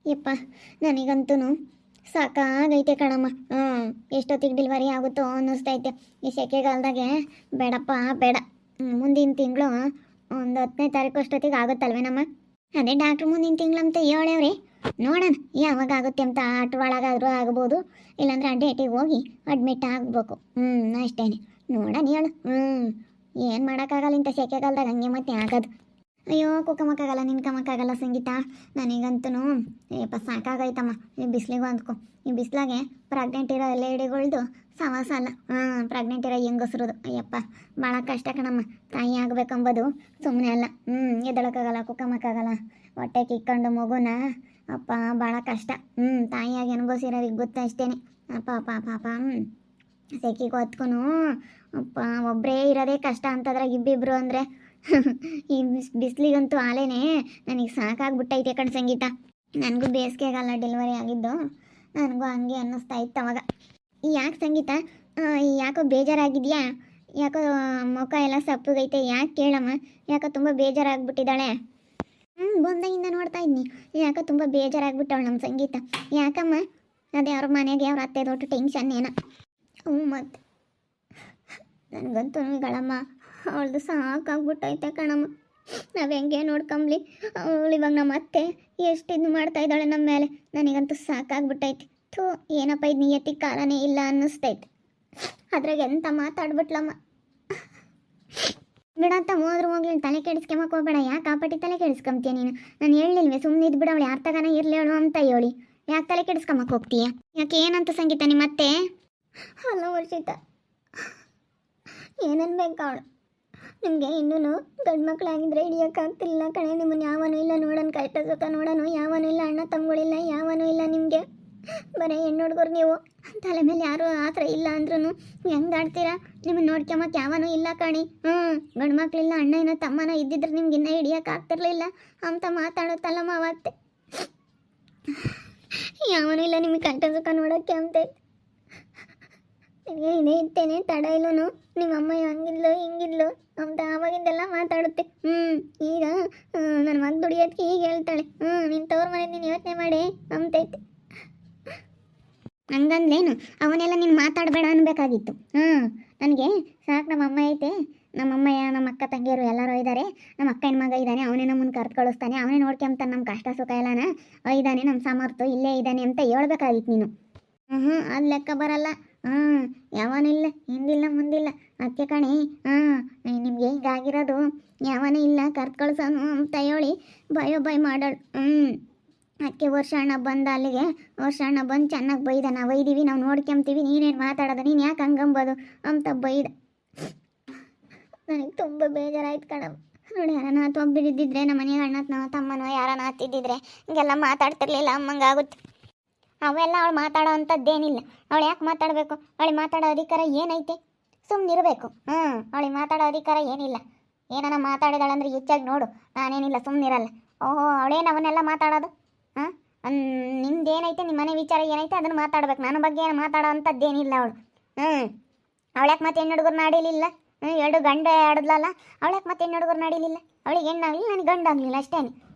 ಯಪ್ಪ ನನಗಂತೂ ಸಾಕಾಗೈತೆ ಕಣಮ್ಮ. ಎಷ್ಟೊತ್ತಿಗೆ ಡೆಲಿವರಿ ಆಗುತ್ತೋ ಅನ್ನಿಸ್ತೈತೆ ಈ ಸೆಕೆಗಾಲದಾಗೆ. ಬೇಡಪ್ಪ ಬೇಡ. ಮುಂದಿನ ತಿಂಗಳು ಒಂದು 10ನೇ ತಾರೀಕು ಅಷ್ಟೊತ್ತಿಗೆ ಆಗುತ್ತಲ್ವೇನಮ್ಮ? ಅದೇ ಡಾಕ್ಟ್ರು ಮುಂದಿನ ತಿಂಗಳು ಅಂತ ಹೇಳೇವ್ರಿ. ನೋಡೋಣ ಯಾವಾಗ ಆಗುತ್ತೆ ಅಂತ. ಒಳಗಾದರೂ ಆಗ್ಬೋದು, ಇಲ್ಲಾಂದ್ರೆ ಆ ಡೇಟಿಗೆ ಹೋಗಿ ಅಡ್ಮಿಟ್ ಆಗಬೇಕು. ಅಷ್ಟೇನೆ. ನೋಡೋಣ ಹೇಳು. ಏನು ಮಾಡೋಕ್ಕಾಗಲ್ಲ ಇಂಥ ಸೆಕೆಗಾಲದಾಗ, ಹಂಗೆ ಮತ್ತೆ ಆಗೋದು. ಅಯ್ಯೋ ಕುಕ್ಕಮಕ್ಕಾಗಲ್ಲ, ನಿನ್ಕಮಕ್ಕಾಗಲ್ಲ ಸಂಗೀತ. ನನಗಂತೂ ಏಪ್ಪ ಸಾಕಾಗೈತಮ್ಮ ಈ ಬಿಸಿಲಿಗೂ ಅಂದ್ಕೊ. ಈ ಬಿಸಿಲಾಗೆ ಪ್ರೆಗ್ನೆಂಟ್ ಇರೋ ಲೇಡಿಗಳ್ದು ಸವಾಸ ಅಲ್ಲ. ಪ್ರೆಗ್ನೆಂಟ್ ಇರೋ ಹೆಂಗಸ್ರದು ಅಯ್ಯಪ್ಪ ಭಾಳ ಕಷ್ಟ ಕಣಮ್ಮ. ತಾಯಿ ಆಗಬೇಕಂಬೋದು ಸುಮ್ಮನೆ ಅಲ್ಲ. ಎದ್ದಳಕ್ಕಾಗಲ್ಲ, ಕುಕ್ಕಮಕ್ಕಾಗಲ್ಲ. ಹೊಟ್ಟೆ ಕಿಕ್ಕೊಂಡು ಮಗುನ ಅಪ್ಪ ಭಾಳ ಕಷ್ಟ. ತಾಯಿಯಾಗಿ ಅನುಭವಿಸಿರೋರಿಗೆ ಗೊತ್ತ ಅಷ್ಟೇನೆ. ಅಪ್ಪ ಅಪ್ಪ ಪಾಪ ಸೆಕಿಗೆ ಹೊತ್ಕೂ ಅಪ್ಪ ಒಬ್ಬರೇ ಇರೋದೇ ಕಷ್ಟ ಅಂತದ್ರಾಗ ಇಬ್ಬಿಬ್ರು ಅಂದರೆ ಈ ಬಿಸಿಲಿಗಂತೂ ಆಲೇನೆ ನನಗೆ ಸಾಕಾಗ್ಬಿಟ್ಟೈತೆ ಕಣ್ ಸಂಗೀತ. ನನಗೂ ಬೇಸಿಗೆಗಾಲ ಡೆಲಿವರಿ ಆಗಿದ್ದು, ನನಗೂ ಹಂಗೆ ಅನ್ನಿಸ್ತಾ ಇತ್ತು ಅವಾಗ. ಯಾಕೆ ಸಂಗೀತ, ಯಾಕೋ ಬೇಜಾರಾಗಿದೆಯಾ? ಯಾಕೋ ಮುಖ ಎಲ್ಲ ಸಪ್ಪಗೈತೆ, ಯಾಕೆ ಕೇಳಮ್ಮ? ಯಾಕೋ ತುಂಬ ಬೇಜಾರಾಗ್ಬಿಟ್ಟಿದ್ದಾಳೆ. ಬಂದಾಗಿಂದ ನೋಡ್ತಾ ಇದ್ನಿ, ಯಾಕೋ ತುಂಬ ಬೇಜಾರಾಗ್ಬಿಟ್ಟವಳು ನಮ್ಮ ಸಂಗೀತ. ಯಾಕಮ್ಮ? ಅದೇ ಅವ್ರ ಮನೆಗೆ ಅವ್ರ ಅತ್ತೆ ದೊಡ್ಡ ಟೆನ್ಷನ್ ಏನೋ. ಮತ್ತು ನನಗಂತೂ ಗಳಮ್ಮ ಅವಳದು ಸಾಕಾಗ್ಬಿಟ್ಟೈತೆ ಕಣಮ್ಮ. ನಾವು ಹೆಂಗೆ ನೋಡ್ಕೊಂಬ್ಲಿ ಅವಳು ಇವಾಗ ನಮ್ಮ ಅತ್ತೆ ಎಷ್ಟು ಇದು ಮಾಡ್ತಾ ಇದ್ದಾಳೆ ನಮ್ಮ ಮೇಲೆ. ನನಗಂತೂ ಸಾಕಾಗ್ಬಿಟ್ಟೈತೆ. ಥೂ, ಏನಪ್ಪ ಇದು ನಿಯತಿ ಕಾಲನೇ ಇಲ್ಲ ಅನ್ನಿಸ್ತೈತೆ. ಅದ್ರಾಗ ಎಂತ ಮಾತಾಡ್ಬಿಟ್ಲಮ್ಮ. ಬಿಡಂತ ಹೋದ್ರೂ ಹೋಗ್ಲಿ, ತಲೆ ಕೆಡಿಸ್ಕೊಂಬಕ್ಕೆ ಹೋಗ್ಬೇಡ. ಯಾಕೆ ಕಾಪಾಟಿ ತಲೆ ಕೆಡಿಸ್ಕೊಂತೀಯ ನೀನು? ನಾನು ಹೇಳಿಲ್ವೇ ಸುಮ್ಮನೆ ಇದ್ದು ಬಿಡವಳು, ಯಾರ ತಗನ ಇರಲಿ ಹೇಳು ಅಂತ ಹೇಳಿ. ಯಾಕೆ ತಲೆ ಕೆಡಿಸ್ಕೊಂಬಕ್ಕೆ ಹೋಗ್ತೀಯ? ಯಾಕೆ ಏನಂತ ಸಂಗೀತ ನಿಮ್ಮ ಅತ್ತೆ? ಅಲ್ಲ ವರ್ಷಿತ, ಏನನ್ಬೇಕು ಅವಳು? ನಿಮಗೆ ಇನ್ನೂ ಗಂಡು ಮಕ್ಕಳಾಗಿದ್ದರೆ ಹಿಡಿಯೋಕ್ಕಾಗ್ತಿಲ್ಲ ಕಣೆ. ನಿಮ್ಮನ್ನು ಯಾವನೂ ಇಲ್ಲ ನೋಡೋಣ, ಕಷ್ಟ ಸುಖ ನೋಡೋಣ ಯಾವನೂ ಇಲ್ಲ. ಅಣ್ಣ ತಮ್ಮಗಳಿಲ್ಲ, ಯಾವನೂ ಇಲ್ಲ ನಿಮಗೆ. ಬರೀ ಹೆಣ್ಣು ಹುಡುಗರು ನೀವು. ತಲೆ ಮೇಲೆ ಯಾರೂ ಆ ಥರ ಇಲ್ಲ ಅಂದ್ರೂ ಹೆಂಗೆ ಆಡ್ತೀರಾ? ನಿಮ್ಮನ್ನು ನೋಡ್ಕೊಂಬಕ್ಕೆ ಯಾವನೂ ಇಲ್ಲ ಕಣಿ. ಗಂಡು ಮಕ್ಕಳಿಲ್ಲ, ಅಣ್ಣ ಏನೋ ತಮ್ಮನೋ ಇದ್ದಿದ್ರೆ ನಿಮ್ಗೆ ಇನ್ನೂ ಹಿಡಿಯೋಕ್ಕಾಗ್ತಿರ್ಲಿಲ್ಲ ಅಂತ ಮಾತಾಡುತ್ತಲ್ಲಮ್ಮ ಅವತ್ತೆ. ಯಾವನೂ ಇಲ್ಲ ನಿಮಗೆ ಕಷ್ಟ ಸುಖ ನೋಡೋಕ್ಕೆ ಅಂತೈತೆ. ಇದೇ ಇರ್ತೇನೆ ತಡ ಇಲ್ಲೂ. ನಿಮ್ಮಮ್ಮ ಹಂಗಿದ್ಲು ಹಿಂಗಿದ್ಲು ಅಂತ ಆವಾಗಿದ್ದೆಲ್ಲ ಮಾತಾಡುತ್ತೆ. ಈಗ ನನ್ನ ಮಗ ದುಡಿಯೋದಕ್ಕೆ ಈಗ ಹೇಳ್ತಾಳೆ. ನಿನ್ನ ತವ್ರ ಮನೆ ನೀನು ಯೋಚನೆ ಮಾಡಿ ಅಂತೈತೆ. ಹಂಗಂದ್ಲೇನು ಅವನ್ನೆಲ್ಲ ನೀನು ಮಾತಾಡಬೇಡ ಅನ್ಬೇಕಾಗಿತ್ತು. ನನಗೆ ಸಾಕು, ನಮ್ಮಮ್ಮ ಐತೆ. ನಮ್ಮಮ್ಮಯ್ಯ ನಮ್ಮ ಅಕ್ಕ ತಂಗಿಯರು ಎಲ್ಲರೂ ಇದ್ದಾರೆ. ನಮ್ಮ ಅಕ್ಕನ ಮಗ ಇದ್ದಾನೆ, ಅವನೇ ನಮ್ಮನ್ನು ಕರ್ದು ಕಳಿಸ್ತಾನೆ, ಅವನೇ ನೋಡ್ಕೊಂತಾನೆ ನಮ್ಮ ಕಷ್ಟ ಸುಖ ಎಲ್ಲನ. ಇದ್ದಾನೆ ನಮ್ಮ ಸಮರ್ಥ, ಇಲ್ಲೇ ಇದ್ದಾನೆ ಅಂತ ಹೇಳ್ಬೇಕಾಗಿತ್ತು ನೀನು. ಅದು ಲೆಕ್ಕ ಬರಲ್ಲ. ಯಾವನೂ ಇಲ್ಲ, ಹಿಂದಿಲ್ಲ ಮುಂದಿಲ್ಲ. ಅದಕ್ಕೆ ಕಣಿ ನಿಮ್ಗೆ ಹೀಗಾಗಿರೋದು. ಯಾವನೂ ಇಲ್ಲ ಕರ್ದು ಕಳ್ಸೋನು ಅಂತ ಹೇಳಿ ಭಯ ಮಾಡೋಳು. ಅದಕ್ಕೆ ವರ್ಷ ಅಣ್ಣ ಬಂದ ಅಲ್ಲಿಗೆ. ವರ್ಷ ಅಣ್ಣ ಬಂದು ಚೆನ್ನಾಗಿ ಬೈದ. ನಾವು ಒಯ್ದೀವಿ, ನಾವು ನೋಡ್ಕೊಂತೀವಿ, ನೀನೇನು ಮಾತಾಡೋದು, ನೀನು ಯಾಕೆ ಹಂಗಂಬೋದು ಅಂತ ಬೈದ. ನನಗೆ ತುಂಬ ಬೇಜಾರಾಯ್ತು ಕಣಮ್ಮ. ನೋಡಿ, ಯಾರನ್ನ ಒಬ್ಬಿದ್ದಿದ್ರೆ ನಮ್ಮ ಮನೆಯ ಅಣ್ಣನೋ ತಮ್ಮನೋ ಯಾರನ್ನ ಹತ್ತಿದ್ದಿದ್ರೆ ಹಿಂಗೆಲ್ಲ ಮಾತಾಡ್ತಿರ್ಲಿಲ್ಲ. ಅಮ್ಮಂಗಾಗುತ್ತೆ. ಅವೆಲ್ಲ ಅವಳು ಮಾತಾಡೋ ಅಂಥದ್ದೇನಿಲ್ಲ. ಅವಳು ಯಾಕೆ ಮಾತಾಡಬೇಕು? ಅವಳಿಗೆ ಮಾತಾಡೋ ಅಧಿಕಾರ ಏನೈತೆ? ಸುಮ್ಮನಿರಬೇಕು. ಅವಳಿಗೆ ಮಾತಾಡೋ ಅಧಿಕಾರ ಏನಿಲ್ಲ. ಏನಾನ ಮಾತಾಡಿದಾಳಂದ್ರೆ ಹೆಚ್ಚಾಗಿ ನೋಡು, ನಾನೇನಿಲ್ಲ ಸುಮ್ಮನಿರಲ್ಲ. ಓಹೋ, ಅವಳೇನು ಅವನ್ನೆಲ್ಲ ಮಾತಾಡೋದು? ನಿಮ್ದೇನೈತೆ, ನಿಮ್ಮ ಮನೆ ವಿಚಾರ ಏನೈತೆ ಅದನ್ನು ಮಾತಾಡ್ಬೇಕು. ನನ್ನ ಬಗ್ಗೆ ಏನು ಮಾತಾಡೋ ಅಂಥದ್ದೇನಿಲ್ಲ ಅವಳು. ಅವಳ್ಯಾಕೆ ಮತ್ತೆ ಹೆಣ್ಣು ಹುಡುಗರು ನಾಡಿಲಿಲ್ಲ? 2 ಗಂಡ ಆಡಿದ್ಲಲ್ಲ, ಅವಳ್ಯಾಕೆ ಮತ್ತೆ ಹೆಣ್ಣು ಹುಡುಗರು ನಾಡಿಲಿಲ್ಲ? ಅವಳಿಗೆ ಹೆಣ್ಣಾಗಲಿ, ನನಗೆ ಗಂಡಾಗಲಿಲ್ಲ ಅಷ್ಟೇ.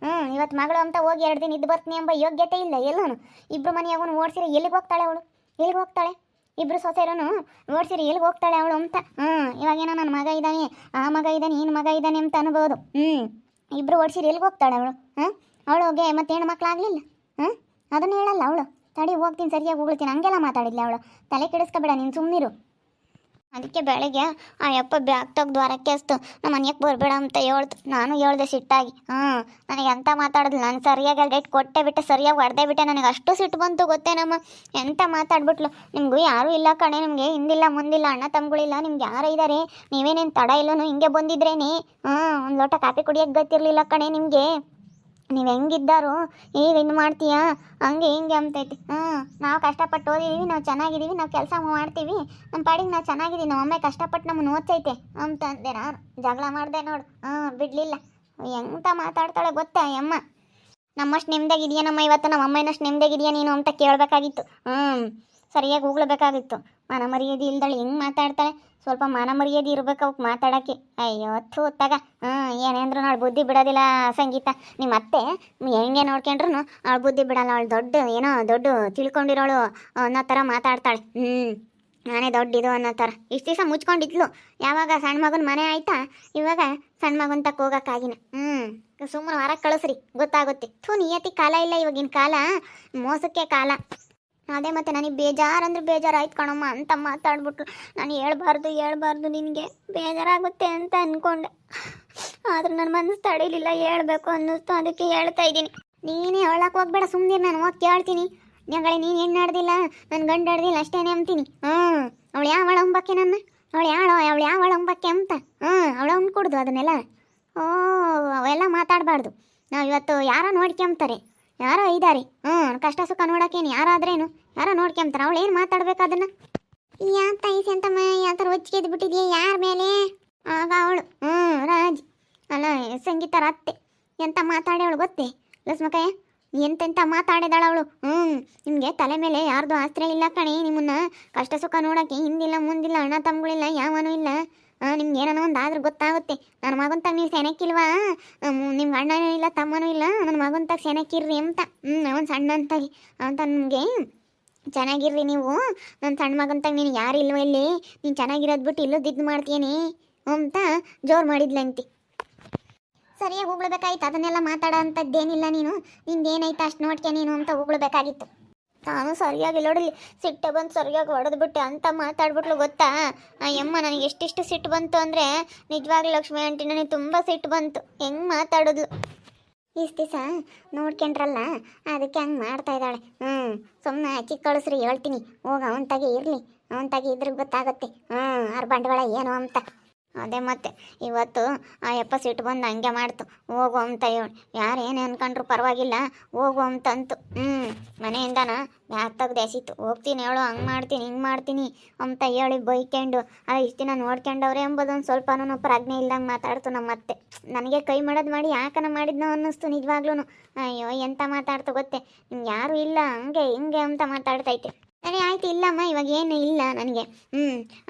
ಇವತ್ತು ಮಗಳು ಅಂತ ಹೋಗಿ 2 ದಿನ ಇದ್ದು ಬರ್ತೀನಿ ಎಂಬ ಯೋಗ್ಯತೆ ಇಲ್ಲ ಎಲ್ಲೂ. ಇಬ್ಬರು ಮನೆಯಾಗೂ ಓಡಿಸಿರಿ ಎಲ್ಲಿಗೆ ಹೋಗ್ತಾಳೆ ಅವಳು? ಎಲ್ಲಿಗೆ ಹೋಗ್ತಾಳೆ? ಇಬ್ಬರು ಸೊಸೆರೂ ಓಡಿಸಿರಿ ಎಲ್ಲಿಗೆ ಹೋಗ್ತಾಳೆ ಅವಳು ಅಂತ. ಇವಾಗೇನೋ ನನ್ನ ಮಗ ಇದ್ದಾನೆ, ಆ ಮಗ ಇದ್ದಾನೆ, ಈ ಮಗ ಇದ್ದಾನೆ ಅಂತ ಅನ್ಬೋದು. ಇಬ್ಬರು ಓಡಿಸಿರಿ ಎಲ್ಲಿಗೆ ಹೋಗ್ತಾಳೆ ಅವಳು? ಅವಳಿಗೆ ಮತ್ತೆ ಹೆಣ್ಣು ಮಕ್ಕಳಾಗಲಿಲ್ಲ. ಅದನ್ನು ಹೇಳಲ್ಲ ಅವಳು. ತಡಿ ಹೋಗ್ತೀನಿ, ಸರಿಯಾಗಿ ಹೋಗ್ತೀನಿ, ಹಂಗೆಲ್ಲ ಮಾತಾಡಿದ್ಲೆ ಅವಳು. ತಲೆ ಕೆಡಿಸ್ಕೊಬೇಡ ನೀನು, ಸುಮ್ಮನಿರು. ಅದಕ್ಕೆ ಬೆಳಗ್ಗೆ ಆ ಯಪ್ಪ ಬ್ಯಾಗ್ ತೆಗ್ದು ಹೊರಕ್ಕೆ ಅಸ್ತು ನಮ್ಮ ಮನೆಗೆ ಬರಬೇಡ ಅಂತ ಹೇಳ್ತು. ನಾನು ಹೇಳ್ದೆ ಸಿಟ್ಟಾಗಿ. ನನಗೆ ಎಂತ ಮಾತಾಡಿದ್ಲು. ನಾನು ಸರಿಯಾಗಿ ಡೇಟ್ ಕೊಟ್ಟೆ ಬಿಟ್ಟೆ, ಸರಿಯಾಗಿ ಹೊಡೆದೇ ಬಿಟ್ಟೆ. ನನಗೆ ಅಷ್ಟು ಸಿಟ್ಟು ಬಂತು ಗೊತ್ತೇನಮ್ಮ. ಎಂತ ಮಾತಾಡ್ಬಿಟ್ಲು. ನಿಮಗೂ ಯಾರೂ ಇಲ್ಲ ಕಣೆ, ನಿಮಗೆ ಹಿಂದಿಲ್ಲ ಮುಂದಿಲ್ಲ, ಅಣ್ಣ ತಮ್ಮಗಳಿಲ್ಲ, ನಿಮ್ಗೆ ಯಾರು ಇದ್ದಾರೆ? ನೀವೇನೇನು ತಡ ಇಲ್ಲೂ ಹಿಂಗೆ ಬಂದಿದ್ರೇನೆ. ಒಂದು ಲೋಟ ಕಾಫಿ ಕುಡಿಯೋಕ್ಕೆ ಗೊತ್ತಿರಲಿಲ್ಲ ಕಣೆ ನಿಮಗೆ. ನೀವು ಹೆಂಗಿದ್ದಾರು ಈಗ ಇನ್ನು ಮಾಡ್ತೀಯಾ ಹಂಗೆ ಹಿಂಗೆ ಅಂತೈತಿ. ನಾವು ಕಷ್ಟಪಟ್ಟು ಓದಿದ್ದೀವಿ, ನಾವು ಚೆನ್ನಾಗಿದ್ದೀವಿ, ನಾವು ಕೆಲಸ ಮಾಡ್ತೀವಿ, ನಮ್ಮ ಪಾಡಿಗೆ ನಾವು ಚೆನ್ನಾಗಿದ್ದೀವಿ, ನಮ್ಮ ಅಮ್ಮ ಕಷ್ಟಪಟ್ಟು ನಮ್ಮನ್ನು ಓದ್ಸೈತೆ ಅಂತ ಅಂದೆ. ನಾನು ಜಗಳ ಮಾಡಿದೆ ನೋಡು. ಬಿಡಲಿಲ್ಲ. ಎಂತ ಮಾತಾಡ್ತಾಳೆ ಗೊತ್ತಾ ಅಮ್ಮ. ನಮ್ಮಷ್ಟು ನೆಮ್ಮದಿಯಾಗಿದೆಯಾ ನಮ್ಮ ಇವತ್ತು? ನಮ್ಮ ಅಮ್ಮನಷ್ಟು ನೆಮ್ಮದಿಯಾಗಿದೆಯಾ ನೀನು ಅಂತ ಕೇಳಬೇಕಾಗಿತ್ತು. ಸರಿಯಾಗಿ ಹೋಗ್ಲೇಬೇಕಾಗಿತ್ತು. ಮಾನ ಮರ್ಯಾದೆ ಇಲ್ದಳು ಹೆಂಗೆ ಮಾತಾಡ್ತಾಳೆ. ಸ್ವಲ್ಪ ಮಾನ ಮರ್ಯಾದೆ ಇರ್ಬೇಕು ಅವಕ್ಕೆ ಮಾತಾಡೋಕ್ಕೆ. ಅಯ್ಯೋ ಥೂ ತಗ. ಏನೇಂದ್ರು ನಾಳು ಬುದ್ಧಿ ಬಿಡೋದಿಲ್ಲ ಸಂಗೀತ. ನಿಮ್ಮ ಅತ್ತೆ ಹೆಂಗೆ ನೋಡ್ಕೊಂಡ್ರು ಅವಳು ಬುದ್ಧಿ ಬಿಡಲ್ಲ. ಅವಳು ದೊಡ್ಡ ಏನೋ ದೊಡ್ಡ ತಿಳ್ಕೊಂಡಿರೋಳು ಅನ್ನೋ ಥರ ಮಾತಾಡ್ತಾಳೆ. ನಾನೇ ದೊಡ್ಡಿದು ಅನ್ನೋ ಥರ. ಇಷ್ಟು ದಿವಸ ಮುಚ್ಕೊಂಡಿದ್ಲು. ಯಾವಾಗ ಸಣ್ಣ ಮಗನ ಮನೆ ಆಯ್ತಾ ಇವಾಗ ಸಣ್ಣ ಮಗನ ತಕ್ಕ ಹೋಗೋಕ್ಕಾಗಿನ. ಸುಮ್ಮನೆ ಹೊರಗೆ ಕಳಿಸ್ರಿ ಗೊತ್ತಾಗುತ್ತೆ. ನಿಯತಿ ಕಾಲ ಇಲ್ಲ ಇವಾಗಿನ ಕಾಲ, ಮೋಸಕ್ಕೆ ಕಾಲ. ಅದೇ ಮತ್ತೆ ನನಗೆ ಬೇಜಾರಂದ್ರೆ ಬೇಜಾರಾಯ್ತು ಕಣಮ್ಮ ಅಂತ ಮಾತಾಡ್ಬಿಟ್ಲು. ನಾನು ಹೇಳ್ಬಾರ್ದು ನಿನಗೆ ಬೇಜಾರಾಗುತ್ತೆ ಅಂತ ಅಂದ್ಕೊಂಡೆ. ಆದ್ರೆ ನನ್ನ ಮನಸ್ಸು ತಡೀಲಿಲ್ಲ, ಹೇಳ್ಬೇಕು ಅನ್ನಿಸ್ತು, ಅದಕ್ಕೆ ಹೇಳ್ತಾ ಇದ್ದೀನಿ. ನೀನೇ ಹೇಳಕ್ಕೆ ಹೋಗ್ಬೇಡ, ಸುಮ್ಮನೆ ನಾನು ಹೋಗಿ ಕೇಳ್ತೀನಿ. ഞങ്ങളെ ನೀನು ಹೆಣ್ಣು ಆಡ್ದಿಲ್ಲ, ನನ್ನ ಗಂಡು ಆಡ್ದಿಲ್ಲ ಅಷ್ಟೇನೆ ಅಂತೀನಿ. ಅವಳು ಯಾವಳ ಅಂಬಕ್ಕೆ ನನ್ನ, ಅವಳು ಯಾವಳ ಅಂಬಕ್ಕೆ ಅಂತ. ಅವಳ ಅಂದ್ಕೊಡ್ದು ಅದನ್ನೆಲ್ಲ. ಅವೆಲ್ಲ ಮಾತಾಡಬಾರ್ದು. ನಾವು ಇವತ್ತು ಯಾರೋ ನೋಡ್ಕೊಂತಾರೆ, ಯಾರೋ ಇದ್ದಾರೆ. ಕಷ್ಟ ಸುಖ ನೋಡೋಕೇನು ಯಾರಾದ್ರೇನು ಯಾರೋ ನೋಡ್ಕೊಂತಾರೆ. ಅವಳು ಏನು ಮಾತಾಡ್ಬೇಕು ಅದನ್ನು? ಯಾತ ಐಸಿ ಅಂತಮ್ಮ ಯಾವ ಥರ ಹೊಚ್ಚಿಗೆದ್ದು ಬಿಟ್ಟಿದೆಯಾ ಯಾರ ಮೇಲೆ? ಆಗ ಅವಳು ರಾಜ್ ಅಲ್ಲ ಸಂಗೀತರ ಅತ್ತೆ ಎಂತ ಮಾತಾಡೇವಳು ಗೊತ್ತೇ ಲಸ್ಮಕಾಯ? ಎಂತೆಂತ ಮಾತಾಡಿದಾಳ ಅವಳು. ನಿಮಗೆ ತಲೆ ಮೇಲೆ ಯಾರ್ದು ಆಸ್ತಿ ಇಲ್ಲ ಕಣೆ. ನಿಮ್ಮನ್ನ ಕಷ್ಟ ಸುಖ ನೋಡೋಕ್ಕೆ ಹಿಂದಿಲ್ಲ ಮುಂದಿಲ್ಲ, ಅಣ್ಣ ತಮ್ಮಗಳಿಲ್ಲ, ಯಾವನೂ ಇಲ್ಲ. ನಿಮ್ಗೆ ಏನೋ ಒಂದು ಆದ್ರೂ ಗೊತ್ತಾಗುತ್ತೆ. ನನ್ನ ಮಗಂತಾಗ ನೀವು ಸೆನಕ್ಕಿಲ್ವಾ? ನಿಮ್ಗೆ ಅಣ್ಣನೂ ಇಲ್ಲ ತಮ್ಮನೂ ಇಲ್ಲ, ನನ್ನ ಮಗಂತಾಗ ಸೆನಕ್ಕಿರ್ರಿ ಅಂತ. ಅವನು ಸಣ್ಣ ಅಂತಾಗಿ ಅಂತ ನಿಮಗೆ ಚೆನ್ನಾಗಿರ್ರಿ ನೀವು. ನನ್ನ ಸಣ್ಣ ಮಗಂತಾಗ ನೀನು ಯಾರು ಇಲ್ವ ಇಲ್ಲಿ, ನೀನು ಚೆನ್ನಾಗಿರೋದು ಬಿಟ್ಟು ಇಲ್ಲದಿದ್ದು ಮಾಡ್ತೀನಿ ಅಂತ ಜೋರು ಮಾಡಿದ್ಲಂತಿ. ಸರಿಯಾಗಿ ಉಗ್ಳ್ಬೇಕಾಯ್ತು. ಅದನ್ನೆಲ್ಲ ಮಾತಾಡೋ ಅಂಥದ್ದೇನಿಲ್ಲ. ನಿಂದೇನಾಯ್ತು ಅಷ್ಟು ನೋಡ್ಕೆ ನೀನು ಅಂತ ಉಗ್ಳ್ಬೇಕಾಗಿತ್ತು. ನಾನು ಸರಿಯಾಗಿ ನೋಡಲಿ ಸಿಟ್ಟೆ ಬಂದು ಸರಿಯಾಗಿ ಹೊಡೆದ್ಬಿಟ್ಟೆ ಅಂತ ಮಾತಾಡ್ಬಿಟ್ಲು ಗೊತ್ತಾ? ಅಯ್ಯಮ್ಮ ನನಗೆ ಎಷ್ಟಿಷ್ಟು ಸಿಟ್ಟು ಬಂತು ಅಂದರೆ ನಿಜವಾಗ್ಲೂ ಲಕ್ಷ್ಮಿ ಆಂಟಿ ನನಗೆ ತುಂಬ ಸಿಟ್ಟು ಬಂತು. ಹೆಂಗೆ ಮಾತಾಡೋದ್ಲು ಇಷ್ಟು ದಿವಸ ನೋಡ್ಕೊಂಡ್ರಲ್ಲ, ಅದಕ್ಕೆ ಹಂಗೆ ಮಾಡ್ತಾ ಇದ್ದಾಳೆ. ಸುಮ್ಮನೆ ಅಚ್ಚಿ ಕಳಿಸ್ರಿ ಹೇಳ್ತೀನಿ. ಅವನ ತಾಗೆ ಇರಲಿ, ಅವನ ತಾಗೆ ಇದ್ರೆ ಗೊತ್ತಾಗತ್ತೆ ಅವ್ರ ಬಂಡವಾಳ ಏನು ಅಂತ. ಅದೇ ಮತ್ತೆ ಇವತ್ತು ಆ ಯಪ್ಪ ಸಿಟ್ಟು ಬಂದು ಹಂಗೆ ಮಾಡ್ತು. ಹೋಗು ಅಂತ ಹೇಳಿ ಯಾರು ಏನು ಅನ್ಕೊಂಡ್ರು ಪರವಾಗಿಲ್ಲ ಹೋಗು ಅಂತಂತು. ಮನೆಯಿಂದನ ಬ್ಯಾಗ್ ತೆಗ್ದು ಎಸಿತು. ಹೋಗ್ತೀನಿ ಹೇಳು, ಹಂಗೆ ಮಾಡ್ತೀನಿ ಹಿಂಗೆ ಮಾಡ್ತೀನಿ ಅಂತ ಹೇಳಿ ಬೈಕೊಂಡು ಇಷ್ಟು ದಿನ ನೋಡ್ಕೊಂಡವ್ರೆ ಎಂಬುದೊಂದು ಸ್ವಲ್ಪನೂ ಪ್ರಜ್ಞೆ ಇಲ್ದಂಗೆ ಮಾತಾಡ್ತು ನಮ್ಮತ್ತೆ. ನನಗೆ ಕೈ ಮಾಡೋದು ಮಾಡಿ ಯಾಕನ ಮಾಡಿದ್ನೋ ಅನ್ನಿಸ್ತು ನಿಜವಾಗ್ಲೂ. ಅಯ್ಯೋ ಎಂತ ಮಾತಾಡ್ತು ಗೊತ್ತೇ, ನಿಮ್ಗೆ ಯಾರೂ ಇಲ್ಲ ಹಂಗೆ ಹಿಂಗೆ ಅಂತ ಮಾತಾಡ್ತೈತೆ. ಸರಿ ಆಯ್ತು, ಇಲ್ಲಮ್ಮ ಇವಾಗ ಏನು ಇಲ್ಲ ನನಗೆ.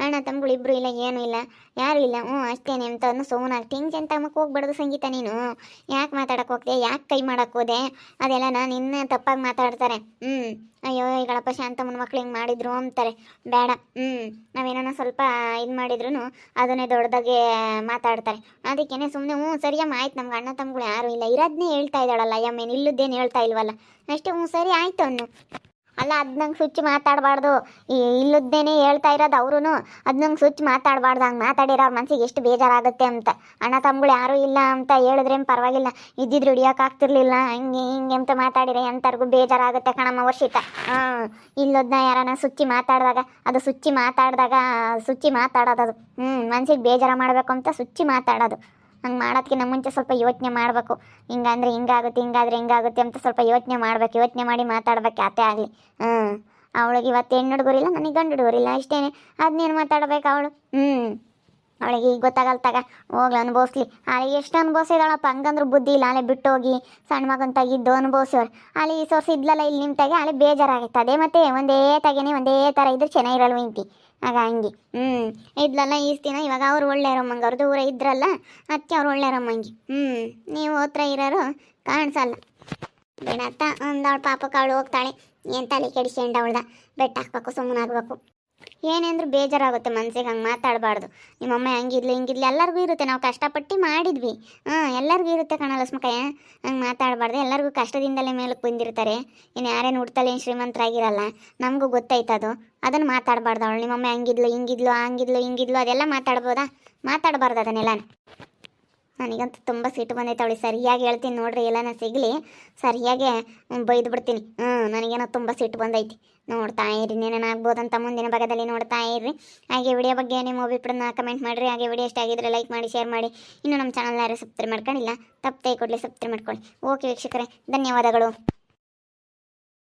ಅಣ್ಣ ತಮ್ಮಗಳು ಇಬ್ಬರು ಇಲ್ಲ, ಏನೂ ಇಲ್ಲ, ಯಾರೂ ಇಲ್ಲ. ಅಷ್ಟೇನೆ ಅಂತ ಅನ್ನೋ ಸೋನಾಗಿ ಟಿಂಗ್ ಅಂತ ಅಮ್ಮಕ್ಕೆ ಹೋಗ್ಬಾರ್ದು ಸಂಗೀತ. ನೀನು ಯಾಕೆ ಮಾತಾಡಕ್ಕೆ ಹೋಗ್ದೆ, ಯಾಕೆ ಕೈ ಮಾಡಕ್ಕೆ ಹೋದೆ? ಅದೆಲ್ಲ ನಿನ್ನೆ ತಪ್ಪಾಗಿ ಮಾತಾಡ್ತಾರೆ. ಅಯ್ಯೋ ಈಗಳಪ್ಪ ಶಾಂತಮ್ಮನ ಮಕ್ಳು ಹಿಂಗೆ ಮಾಡಿದ್ರು ಅಂತಾರೆ. ಬೇಡ, ನಾವೇನೋ ಸ್ವಲ್ಪ ಇದು ಮಾಡಿದ್ರು ಅದನ್ನೇ ದೊಡ್ಡದಾಗೆ ಮಾತಾಡ್ತಾರೆ. ಅದಕ್ಕೇನೆ ಸುಮ್ಮನೆ ಸರಿಯಮ್ಮ ಆಯ್ತು, ನಮ್ಗೆ ಅಣ್ಣ ತಮ್ಮಗಳು ಯಾರೂ ಇಲ್ಲ, ಇರೋದನ್ನೇ ಹೇಳ್ತಾ ಇದ್ದಾಳಲ್ಲ ಯಮ್ಮೇನು ಇಲ್ಲದ್ದೇನು ಹೇಳ್ತಾ ಇಲ್ವಲ್ಲ, ಅಷ್ಟೇ ಸರಿ ಆಯ್ತು ಅನ್ನು. ಅಲ್ಲ ಅದು ನಂಗೆ ಸುಚ್ಚಿ ಮಾತಾಡಬಾರ್ದು. ಇಲ್ಲದ್ದೇನೆ ಹೇಳ್ತಾ ಇರೋದು ಅವರು. ಅದು ನಂಗೆ ಸುಚ್ಚಿ ಮಾತಾಡಬಾರ್ದು. ಹಂಗೆ ಮಾತಾಡಿರೋ ಅವ್ರ ಮನಸ್ಸಿಗೆ ಎಷ್ಟು ಬೇಜಾರಾಗುತ್ತೆ ಅಂತ. ಅಣ್ಣ ತಮ್ಮಗಳು ಯಾರೂ ಇಲ್ಲ ಅಂತ ಹೇಳಿದ್ರೇನು ಪರವಾಗಿಲ್ಲ, ಇದ್ದಿದ್ರು ಹಿಡಿಯೋಕ್ಕಾಗ್ತಿರ್ಲಿಲ್ಲ. ಹಿಂಗೆ ಅಂತ ಮಾತಾಡಿದ್ರೆ ಎಂಥವ್ರಿಗೂ ಬೇಜಾರಾಗುತ್ತೆ ಕಣಮ್ಮ ವರ್ಷಿತ. ಇಲ್ಲದನ್ನ ಯಾರನ್ನ ಸುಚ್ಚಿ ಮಾತಾಡಿದಾಗ ಅದು ಸುಚ್ಚಿ ಮಾತಾಡೋದು ಅದು ಮನಸ್ಸಿಗೆ ಬೇಜಾರು ಮಾಡಬೇಕು ಅಂತ ಸುಚ್ಚಿ ಮಾತಾಡೋದು. ಹಂಗೆ ಮಾಡೋದಕ್ಕಿಂತ ಮುಂಚೆ ಸ್ವಲ್ಪ ಯೋಚನೆ ಮಾಡಬೇಕು. ಹಿಂಗಂದ್ರೆ ಹಿಂಗಾಗುತ್ತೆ, ಹಿಂಗಾದ್ರೆ ಹಿಂಗಾಗುತ್ತೆ ಅಂತ ಸ್ವಲ್ಪ ಯೋಚನೆ ಮಾಡಬೇಕು. ಯೋಚನೆ ಮಾಡಿ ಮಾತಾಡ್ಬೇಕು ಯಾತೇ ಆಗಲಿ. ಅವಳಿಗೆ ಇವತ್ತು ಹೆಣ್ಣು ಹುಡುಗರಿಲ್ಲ, ನನಗೆ ಗಂಡು ಹುಡುಗರಿಲ್ಲ, ಅಷ್ಟೇ. ಅದನ್ನೇನು ಮಾತಾಡ್ಬೇಕು ಅವಳು? ಅವಳಿಗೆ ಈಗ ಗೊತ್ತಾಗಲ್ತಾಗ ಹೋಗ್ಲಿ, ಅನುಭವಿಸ್ಲಿ. ಅಲ್ಲಿ ಎಷ್ಟು ಅನುಭವಿಸಿದಾಳಪ್ಪ. ಹಂಗಂದ್ರೆ ಬುದ್ಧಿ ಇಲ್ಲ. ಅಲ್ಲೇ ಬಿಟ್ಟು ಹೋಗಿ ಸಣ್ಣ ಮಗನ ತೆಗಿದ್ದು ಅನುಭವಿಸೋರು. ಅಲ್ಲಿ ಈ ಸೋರ್ಸ್ ಇದ್ಲಲ್ಲ ಇಲ್ಲಿ ನಿಮ್ಮ ತೆಗೆ, ಅಲ್ಲಿ ಬೇಜಾರಾಗುತ್ತೆ. ಅದೇ ಮತ್ತೆ ಒಂದೇ ತೆಗೆನೆ ಒಂದೇ ಥರ ಇದ್ರೆ ಚೆನ್ನಾಗಿರಲ್ವ ಇಂತಿ. ಆಗ ಹಂಗೆ ಇದ್ಲಲ್ಲ ಈಸ್ ದಿನ. ಇವಾಗ ಅವ್ರು ಒಳ್ಳೆಯರಮ್ಮಂಗೆ, ಅವ್ರದ್ದು ಊರ ಇದ್ರಲ್ಲ ಅದಕ್ಕೆ ಅವ್ರು ಒಳ್ಳೆಯರಮ್ಮಂಗೆ. ನೀವು ಹತ್ರ ಇರೋರು ಕಾಣಿಸಲ್ಲ. ಬೇಡತ್ತ ಒಂದವಳು ಪಾಪಕ್ಕೆ ಅವಳು ಹೋಗ್ತಾಳೆ. ಏನು ತಲೆ ಕೆಡಿಸ್ಕೊಂಡು ಅವಳ್ದ ಬೆಟ್ಟ ಹಾಕ್ಬೇಕು, ಸುಮ್ಮನಾಗಬೇಕು. ಏನೆಂದ್ರೆ ಬೇಜಾರಾಗುತ್ತೆ ಮನ್ಸಿಗೆ. ಹಂಗೆ ಮಾತಾಡಬಾರ್ದು. ನಿಮ್ಮಮ್ಮ ಹಂಗಿದ್ಲು ಹಿಂಗಿದ್ಲು ಎಲ್ಲರಿಗೂ ಇರುತ್ತೆ. ನಾವು ಕಷ್ಟಪಟ್ಟು ಮಾಡಿದ್ವಿ. ಎಲ್ಲರಿಗೂ ಇರುತ್ತೆ ಕಣ ಲಕ್ಷ್ಮಕ್ಕಯ್ಯ. ಹಂಗೆ ಮಾತಾಡಬಾರ್ದು. ಎಲ್ಲರಿಗೂ ಕಷ್ಟದಿಂದಲೇ ಮೇಲಕ್ಕೆ ಬಂದಿರ್ತಾರೆ. ಇನ್ನು ಯಾರೇನು ಹುಡ್ತಲ್ಲ ಏನು ಶ್ರೀಮಂತರಾಗಿರಲ್ಲ. ನಮಗೂ ಗೊತ್ತಾಯ್ತದು. ಅದನ್ನು ಮಾತಾಡಬಾರ್ದು. ಅವಳು ನಿಮ್ಮಮ್ಮ ಹಂಗಿದ್ಲು ಹಿಂಗಿದ್ಲು ಅದೆಲ್ಲ ಮಾತಾಡಬಾರ್ದು ಅದನ್ನೆಲ್ಲ. ನನಗಂತೂ ತುಂಬ ಸಿಟ್ಟು ಬಂದೈತೆ. ಅವಳಿಗೆ ಸರಿಯಾಗಿ ಹೇಳ್ತೀನಿ ನೋಡ್ರಿ, ಎಲ್ಲನ ಸಿಗಲಿ ಸರಿಯಾಗಿ ಬೈದು ಬಿಡ್ತೀನಿ. ನನಗೇನೋ ತುಂಬ ಸಿಟ್ಟು ಬಂದೈತಿ. ನೋಡ್ತಾ ಇರಿ, ಏನೇನಾಗ್ಬೋದಂತ ಮುಂದಿನ ಭಾಗದಲ್ಲಿ ನೋಡ್ತಾ ಇರ್ರಿ. ಹಾಗೆ ವಿಡಿಯೋ ಬಗ್ಗೆ ನಿಮ್ಮ ಅಭಿಪ್ರಾಯನ ಕಮೆಂಟ್ ಮಾಡಿರಿ. ಹಾಗೆ ವಿಡಿಯೋ ಇಷ್ಟ ಆಗಿದ್ರೆ ಲೈಕ್ ಮಾಡಿ, ಶೇರ್ ಮಾಡಿ. ಇನ್ನು ನಮ್ಮ ಚಾನಲ್ ಯಾರು ಸಬ್ಸ್ಕ್ರೈಬ್ ಮಾಡ್ಕೊಂಡಿಲ್ಲ, ತಪ್ಪದೆ ಕೊಡಲಿ ಸಬ್ಸ್ಕ್ರೈಬ್ ಮಾಡ್ಕೊಳ್ಳಿ. ಓಕೆ ವೀಕ್ಷಕರೇ, ಧನ್ಯವಾದಗಳು.